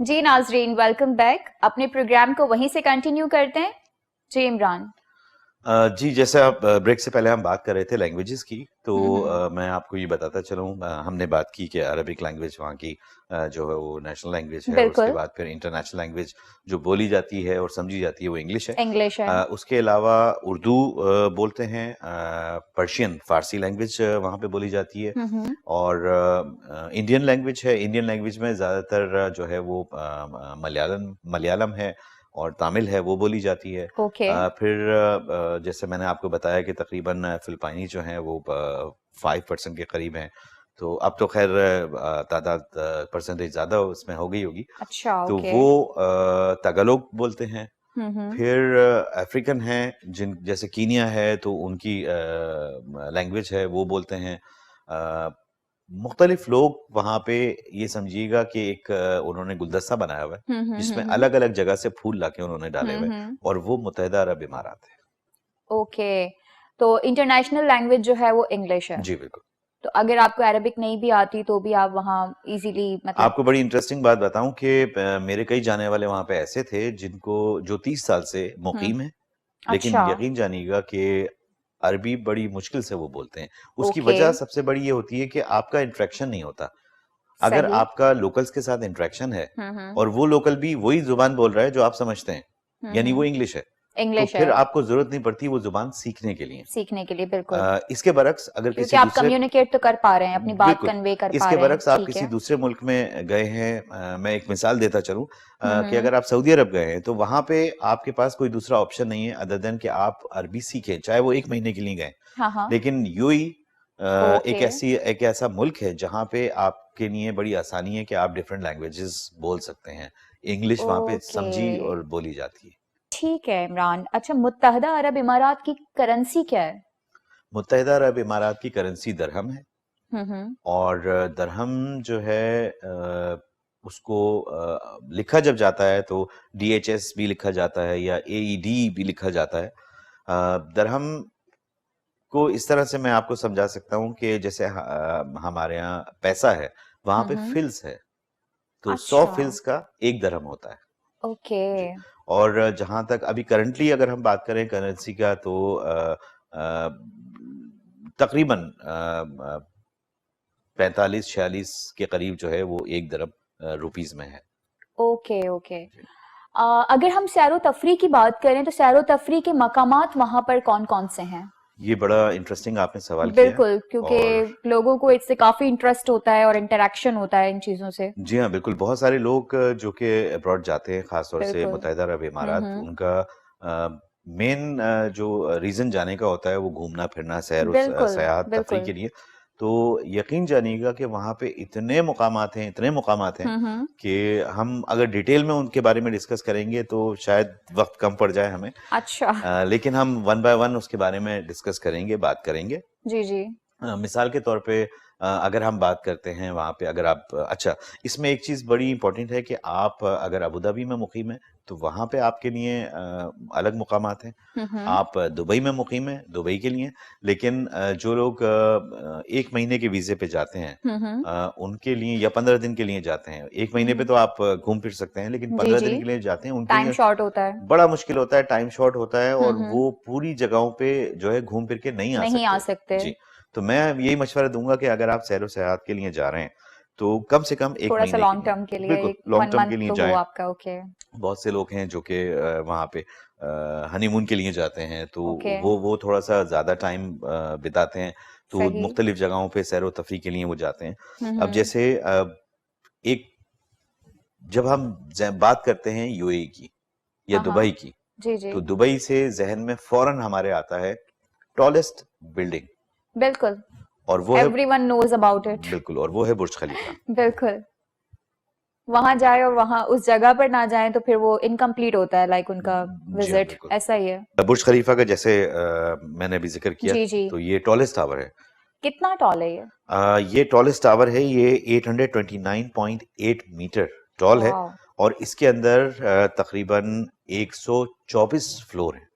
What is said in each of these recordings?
जी नाजरीन, welcome back. अपने programme को वहीं से कंटिन्यू करते हैं। जी इमरान। जी, जैसे आप ब्रेक से पहले हम बात कर रहे थे लैंग्वेजेस की, तो हम्म। मैं आपको ये बताता चलूँ, हमने बात की कि अरबिक लैंग्वेज वहाँ की जो है वो नेशनल लैंग्वेज है, और उसके बिल्कुल। बाद फिर इंटरनेशनल लैंग्वेज जो बोली जाती है और समझी जाती है वो इंग्लिश है। इंग्लिश है। उसके अलावा उर्दू बोलते हैं, पर्शियन फारसी लैंग्वेज वहाँ पे बोली जाती है, हम्म। और इंडियन लैंग्वेज है। इंडियन लैंग्वेज में ज़्यादातर जो है वो मलयालम मलयालम है और तमिल है, वो बोली जाती है। ओके। फिर जैसे मैंने आपको बताया कि तकरीबन फिलिपाइनी जो हैं वो 5% के करीब हैं। तो अब तो खैर तादाद परसेंटेज ज़्यादा उसमें हो गई होगी। अच्छा। तो ओके। वो तगालोग बोलते हैं। हम्म। फिर अफ्रीकन हैं, जिन जैसे कीनिया है तो उनकी लैंग्वेज है, वो बोलते हैं। अ, मुख्तलिफ लोग वहाँ पे, ये समझिएगा कि एक उन्होंने गुलदस्ता बनाया हुआ है जिसमें हम्म। अलग अलग जगह से फूल लाके उन्होंने डाले हुए हैं, हम्म। और वो मुत्तहिदा अरब इमारात है। ओके। तो इंटरनेशनल लैंग्वेज जो है वो इंग्लिश है। जी बिल्कुल। तो अगर आपको अरबिक नहीं भी आती तो भी आप वहाँ इजीली मतलब। आपको बड़ी इंटरेस्टिंग बात बताऊं कि मेरे कई जाने वाले वहाँ पे ऐसे थे जिनको जो 30 साल से हम्म। मुकीम है, लेकिन अच्छा। यकीन जानिएगा कि अरबी बड़ी मुश्किल से वो बोलते हैं। उसकी ओके। वजह सबसे बड़ी ये होती है कि आपका इंटरेक्शन नहीं होता। अगर सही। आपका लोकल्स के साथ इंटरेक्शन है हम्म। और वो लोकल भी वही जुबान बोल रहा है जो आप समझते हैं, यानी वो इंग्लिश है, तो इंग्लिश फिर है। आपको जरूरत नहीं पड़ती वो जुबान सीखने के लिए। सीखने के लिए बिल्कुल। इसके बरक्स अगर क्योंकि किसी आप दूसरे, कम्युनिकेट तो कर पा रहे हैं, अपनी बात बिल्कुल, कन्वे कर पा इसके रहे हैं, बरक्स आप ठीक किसी है। दूसरे मुल्क में गए हैं, मैं एक मिसाल देता चलूं, कि हम्म। अगर आप सऊदी अरब गए हैं तो वहां पे आपके पास कोई दूसरा ऑप्शन नहीं है अदर देन कि आप अरबी सीखें, चाहे वो 1 महीने के लिए गए। हाँ हाँ। लेकिन यूएई ओके। एक ऐसा मुल्क है जहां पे आपके लिए बड़ी आसानी है कि आप डिफरेंट लैंग्वेजेस बोल सकते हैं। इंग्लिश वहां पे ओके। समझी और बोली जाती है। ठीक है इमरान। अच्छा, मुत्तहदा अरब इमारात की करेंसी क्या है? मुत्तहिदा अरब इमारात की करेंसी दरहम है, हम्म। और दरहम जो है उसको लिखा जब जाता है तो डीएचएस भी लिखा जाता है या एईडी भी लिखा जाता है। दरहम को इस तरह से मैं आपको समझा सकता हूँ कि जैसे हमारे यहाँ पैसा है, वहां पे हम्म। फिल्स है, तो 100 अच्छा। फिल्स का 1 दरहम होता है। ओके। जी। और जहां तक अभी करंटली अगर हम बात करें करेंसी का, तो तकरीबन 45-46 के करीब जो है वो 1 दरम रुपीज में है। ओके। ओके। अगर हम सैरो तफरी की बात करें तो सैरो तफरी के मकामात वहां पर कौन कौन से हैं? ये बड़ा इंटरेस्टिंग आपने सवाल किया है। बिल्कुल, क्योंकि और लोगों को इससे काफी इंटरेस्ट होता है और इंटरेक्शन होता है इन चीजों से। जी हाँ, बिल्कुल, बहुत सारे लोग जो कि अब्रॉड जाते हैं, खास तौर से बिल्कुल। मुत्तहिदा अरब इमारात, हम्म। उनका मेन जो रीज़न जाने का होता है वो घूमना फिरना, सैर व बिल्कुल। सयाहत तफरीह बिल्कुल। के लिए। तो यकीन जानिएगा कि वहाँ पे इतने मुकामात हैं हम्म। कि हम अगर डिटेल में उनके बारे में डिस्कस करेंगे तो शायद वक्त कम पड़ जाए हमें। अच्छा। लेकिन हम वन बाय वन उसके बारे में डिस्कस करेंगे, बात करेंगे। जी जी। मिसाल के तौर पे अगर हम बात करते हैं वहाँ पे, अगर आप अच्छा, इसमें एक चीज़ बड़ी इंपॉर्टेंट है कि आप अगर अबू धाबी में मुकीम हैं तो वहाँ पे आपके लिए अलग मुकामात हैं। हम्म। आप दुबई में मुकीम हैं, दुबई के लिए। लेकिन जो लोग 1 महीने के वीज़े पे जाते हैं, हम्म। उनके लिए, या 15 दिन के लिए जाते हैं, 1 महीने पे हम्म। तो आप घूम फिर सकते हैं, लेकिन जी 15 दिन जी। के लिए जाते हैं, उनके टाइम लिए शॉर्ट होता है। बड़ा मुश्किल होता है, टाइम शॉर्ट होता है, और हम्म। वो पूरी जगहों पे जो है घूम फिर के नहीं आ नहीं आ सकते। सकते। जी। तो मैं यही मशवरा दूंगा कि अगर आप सैर सयाहत के लिए जा रहे हैं तो कम से कम एक थोड़ा सा महीने के लॉन्ग लिए, टर्म के लिए बिल्कुल एक लॉन्ग वन टर्म मंथ के लिए तो हो जाएं। आपका। ओके। बहुत से लोग हैं जो कि वहाँ पे हनीमून के लिए जाते हैं, तो ओके। वो थोड़ा सा ज़्यादा टाइम बिताते हैं, तो सही। मुख्तलिफ जगहों पे सैर व तफरीह के लिए वो जाते हैं। अब हम्म। जैसे एक, जब हम बात करते हैं यूएई की या हाँ हाँ। दुबई की, जी जी। तो दुबई से जहन में फौरन हमारे आता है टॉलेस्ट बिल्डिंग, बिल्कुल। और वो है, एवरीवन नोज अबाउट इट। बिल्कुल, और वो है बुर्ज खलीफा। बिल्कुल। वहां जाए और वहां उस जगह पर ना जाए तो फिर वो इनकम्प्लीट होता है, लाइक उनका जी हाँ, विजिट बिल्कुल। ऐसा ही है। बुर्ज खलीफा का जैसे मैंने अभी जिक्र किया, जी जी। तो ये टॉलेस्ट टावर है। कितना टॉल है ये? ये टॉलेस्ट टावर है, ये 829.8 मीटर टॉल है, वाह। और इसके अंदर तकरीबन 124 फ्लोर है।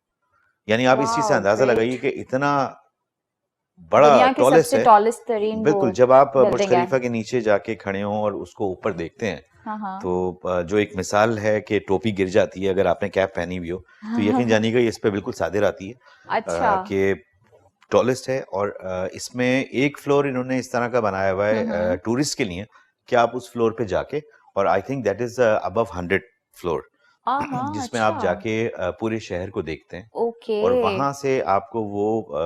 यानी आप इस चीज से वाह अंदाजा लगाइए ग्रेट। कि इतना बड़ा दुनिया की टॉलेस्ट सबसे है। टॉलेस्ट तरीन वो बिल्कुल, जब आप बुर्ज बिल्डिंग है। खलीफा के नीचे जाके खड़े हों और उसको ऊपर देखते हैं, हाँ हाँ तो जो एक मिसाल है कि टोपी गिर जाती है अगर आपने कैप पहनी हुई हो, तो यकीन जानिएगा ये इस पे बिल्कुल सादिर आती है अच्छा कि टॉलेस्ट है। और इसमें एक फ्लोर इन्होंने इस तरह का बनाया हुआ है टूरिस्ट के लिए कि आप उस फ्लोर पे जाके, और I think that is above 100 floor, हाँ जिसमें आप अच्छा जाके पूरे शहर को देखते हैं ओके और वहां से आपको वो तो वो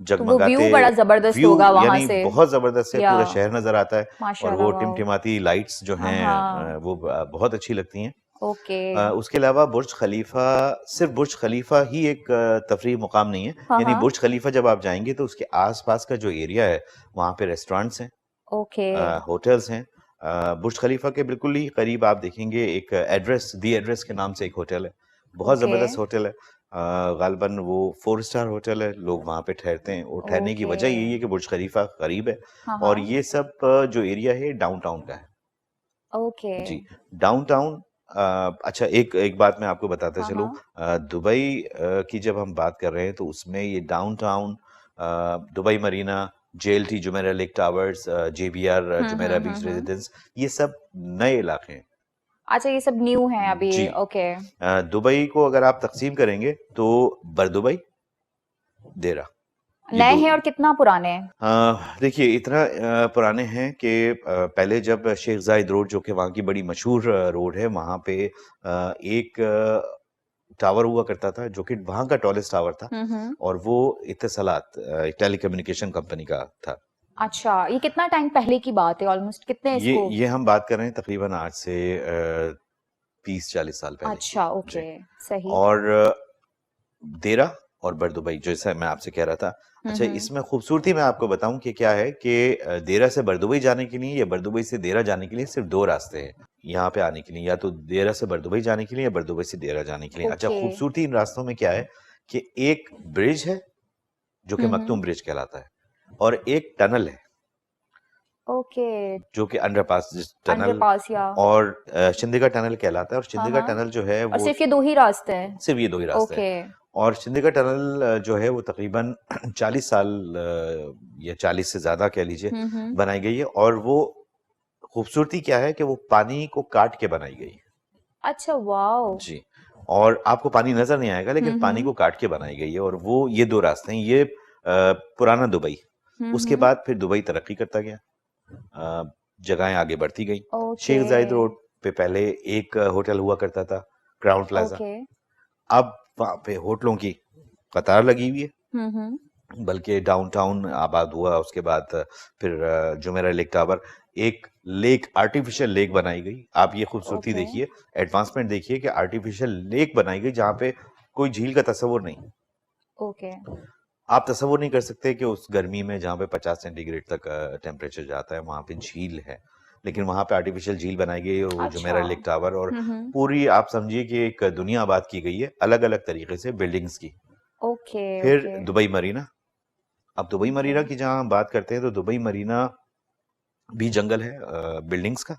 व्यू जगमगाते बड़ा जबरदस्त व्यू, होगा वहां यानी से बहुत जबरदस्त है, या पूरा शहर नजर आता है। और माशाल्लाह वो वाओ टिमटिमाती लाइट्स जो हाँ हैं हाँ वो बहुत अच्छी लगती हैं। ओके उसके अलावा बुर्ज खलीफा, सिर्फ बुर्ज खलीफा ही एक तफरीह मुकाम नहीं है, हाँ यानी हाँ बुर्ज खलीफा जब आप जाएंगे तो उसके आसपास का जो एरिया है वहाँ पे रेस्टोरेंट्स हैं, ओके होटल्स हैं। बुर्ज खलीफा के बिल्कुल ही करीब आप देखेंगे एक एड्रेस, दी एड्रेस के नाम से एक होटल है, बहुत ओके ज़बरदस्त होटल है। गालिबन वो 4 स्टार होटल है, लोग वहाँ पे ठहरते हैं और ठहरने की ओके वजह यही है कि बुर्ज खलीफा करीब है। हाँ और हाँ ये सब जो एरिया है डाउनटाउन का है। ओके जी, डाउनटाउन। अच्छा, एक एक बात मैं आपको बताता हाँ चलूँ, हाँ दुबई की जब हम बात कर रहे हैं तो उसमें ये downtown, Dubai Marina, JLT Jumeirah lake towers, JBR Jumeirah beach residence, ये सब नए इलाके हैं। अच्छा ये सब न्यू है अभी जी, ओके दुबई को अगर आप तकसीम करेंगे तो बरदुबई, देरा, ये नए दो। हैं और कितना पुराने हैं देखिए इतना पुराने हैं कि पहले जब शेख जायद रोड, जो कि वहाँ की बड़ी मशहूर रोड है, वहाँ पे एक टावर हुआ करता था जो कि वहाँ का टॉलेस्ट टावर था, हम्म और वो इत्तेसालात टेलीकम्युनिकेशन कंपनी का था। अच्छा ये कितना टाइम पहले की बात है ऑलमोस्ट कितने इसको ये हम बात कर रहे हैं तकरीबन आज से 30-40 साल पहले की। अच्छा जी। ओके सही और देरा और बरदुबई, जैसा मैं आपसे कह रहा था। अच्छा, हम्म इसमें खूबसूरती मैं आपको बताऊं कि क्या है कि देरा से बरदुबई जाने के लिए या बरदुबई से देरा जाने के लिए सिर्फ 2 रास्ते हैं यहाँ पे आने के लिए, या तो देरा से बरदुबई जाने के लिए या बरदुबई से देरा जाने के लिए। अच्छा, ओके खूबसूरती इन रास्तों में क्या है कि एक ब्रिज है जो कि हम्म मखदूम ब्रिज कहलाता है, और एक टनल है ओके जो कि अंडरपास, जिस टनल, अंडरपास या और शिंदे का टनल कहलाता है। और हाँ शिंदे का हाँ टनल जो है और वो सिर्फ ये दो ही रास्ते हैं सिर्फ ये 2 ही रास्ते हैं। ओके और शिंदे का टनल जो है वो तकरीबन 40 साल या 40 से ज़्यादा कह लीजिए बनाई गई है। और वो खूबसूरती क्या है कि वो पानी को काट के बनाई गई है। अच्छा वाओ जी, और आपको पानी नज़र नहीं आएगा, लेकिन पानी को काट के बनाई गई है। और वो ये 2 रास्ते हैं। ये पुराना दुबई, उसके बाद फिर दुबई तरक्की करता गया, जगहें आगे बढ़ती गई। ओके शेख जायद रोड पे पहले एक होटल हुआ करता था, क्राउन प्लाजा। ओके अब वहाँ पे होटलों की कतार लगी हुई है, हम्म बल्कि डाउनटाउन आबाद हुआ। उसके बाद फिर जुमेरह लेक टावर, एक लेक, आर्टिफिशियल लेक बनाई गई। आप ये खूबसूरती ओके देखिए, एडवांसमेंट देखिए कि आर्टिफिशियल लेक बनाई गई जहाँ पे कोई झील का तस्वुर नहीं। ओके आप तस्वुर नहीं कर सकते कि उस गर्मी में जहाँ पे 50 सेंटीग्रेड तक टेम्परेचर जाता है वहाँ पे झील है, लेकिन वहाँ पे आर्टिफिशियल झील बनाई गई है, और वो अच्छा जुमेरह लेक टावर। और हम्म पूरी आप समझिए कि एक दुनिया आबाद की गई है अलग अलग तरीके से बिल्डिंग्स की। ओके फिर ओके दुबई मरीना। अब दुबई ओके मरीना की जहाँ हम बात करते हैं तो दुबई मरीना भी जंगल है बिल्डिंग्स का,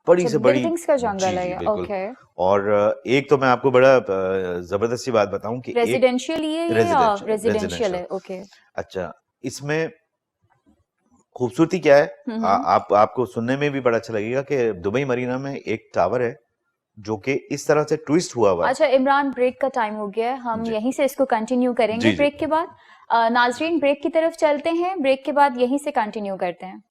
बड़ी अच्छा से बड़ी। बिल्डिंग्स का जी जंगल है जी ये बिल्कुल। ओके और एक तो मैं आपको बड़ा जबरदस्त सी बात बताऊं कि एक रेजिडेंशियल ये या रेजिडेंशियल रेजिडेंशियल रेजिडेंशियल। है ओके अच्छा, इसमें खूबसूरती क्या है, हम्म आपको सुनने में भी बड़ा अच्छा लगेगा कि दुबई मरीना में एक टावर है जो कि इस तरह से ट्विस्ट हुआ हुआ है। अच्छा इमरान ब्रेक का टाइम हो गया है हम जी यहीं से इसको कंटिन्यू करेंगे जी जी। ब्रेक के बाद नाजरीन ब्रेक की तरफ चलते हैं ब्रेक के बाद यहीं से कंटिन्यू करते हैं